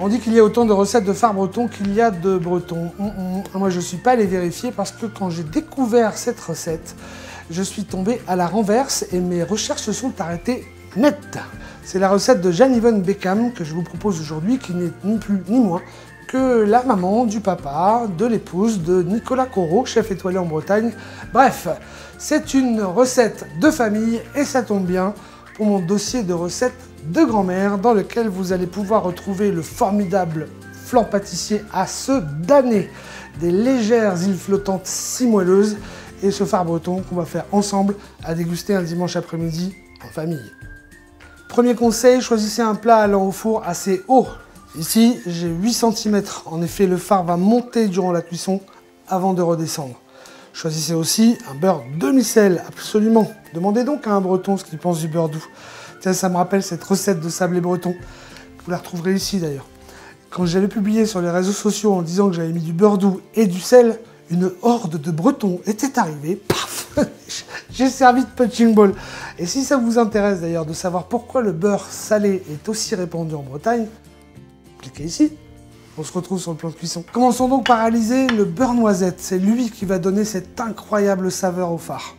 On dit qu'il y a autant de recettes de phare breton qu'il y a de bretons. Moi, je ne suis pas allé vérifier parce que quand j'ai découvert cette recette, je suis tombé à la renverse et mes recherches se sont arrêtées net. C'est la recette de Jeanne-Yvonne Beckham que je vous propose aujourd'hui, qui n'est ni plus ni moins que la maman, du papa, de l'épouse de Nicolas Corot, chef étoilé en Bretagne. Bref, c'est une recette de famille et ça tombe bien pour mon dossier de recettes de grand-mère dans lequel vous allez pouvoir retrouver le formidable flan pâtissier à se damner, des légères îles flottantes si moelleuses et ce phare breton qu'on va faire ensemble à déguster un dimanche après-midi en famille. Premier conseil, choisissez un plat allant au four assez haut. Ici, j'ai 8 cm. En effet, le phare va monter durant la cuisson avant de redescendre. Choisissez aussi un beurre demi-sel, absolument. Demandez donc à un breton ce qu'il pense du beurre doux. Tiens, ça me rappelle cette recette de sablé breton. Vous la retrouverez ici d'ailleurs. Quand j'avais publié sur les réseaux sociaux en disant que j'avais mis du beurre doux et du sel, une horde de bretons était arrivée. Paf, j'ai servi de punching ball. Et si ça vous intéresse d'ailleurs de savoir pourquoi le beurre salé est aussi répandu en Bretagne, cliquez ici. On se retrouve sur le plan de cuisson. Commençons donc par réaliser le beurre noisette. C'est lui qui va donner cette incroyable saveur au phare.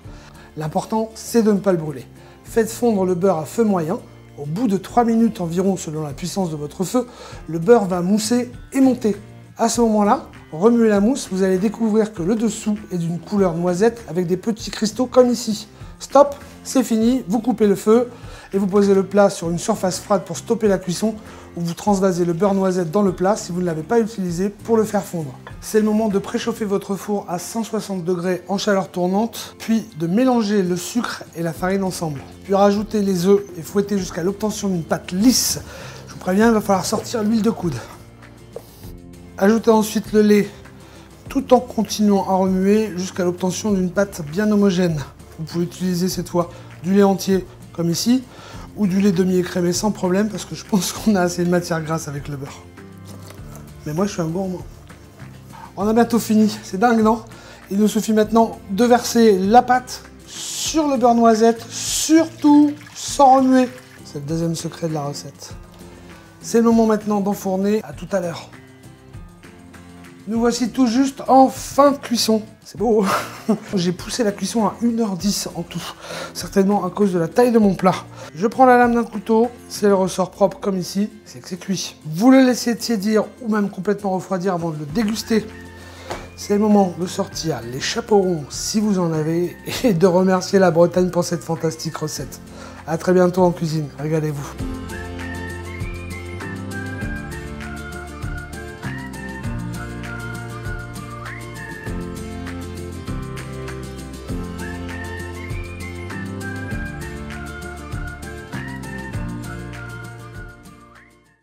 L'important, c'est de ne pas le brûler. Faites fondre le beurre à feu moyen. Au bout de 3 minutes environ, selon la puissance de votre feu, le beurre va mousser et monter. À ce moment-là, remuez la mousse, vous allez découvrir que le dessous est d'une couleur noisette avec des petits cristaux comme ici. Stop, c'est fini, vous coupez le feu et vous posez le plat sur une surface froide pour stopper la cuisson ou vous transvasez le beurre noisette dans le plat si vous ne l'avez pas utilisé pour le faire fondre. C'est le moment de préchauffer votre four à 160 degrés en chaleur tournante, puis de mélanger le sucre et la farine ensemble. Puis rajouter les œufs et fouetter jusqu'à l'obtention d'une pâte lisse. Je vous préviens, il va falloir sortir l'huile de coude. Ajoutez ensuite le lait tout en continuant à remuer jusqu'à l'obtention d'une pâte bien homogène. Vous pouvez utiliser cette fois du lait entier comme ici ou du lait demi-écrémé sans problème parce que je pense qu'on a assez de matière grasse avec le beurre. Mais moi je suis un gourmand. On a bientôt fini, c'est dingue non? Il nous suffit maintenant de verser la pâte sur le beurre noisette, surtout sans remuer. C'est le deuxième secret de la recette. C'est le moment maintenant d'enfourner, à tout à l'heure. Nous voici tout juste en fin de cuisson. C'est beau. J'ai poussé la cuisson à 1h10 en tout, certainement à cause de la taille de mon plat. Je prends la lame d'un couteau, si elle ressort propre comme ici, c'est que c'est cuit. Vous le laissez tiédir ou même complètement refroidir avant de le déguster. C'est le moment de sortir les chapeaux ronds si vous en avez et de remercier la Bretagne pour cette fantastique recette. A très bientôt en cuisine, régalez-vous.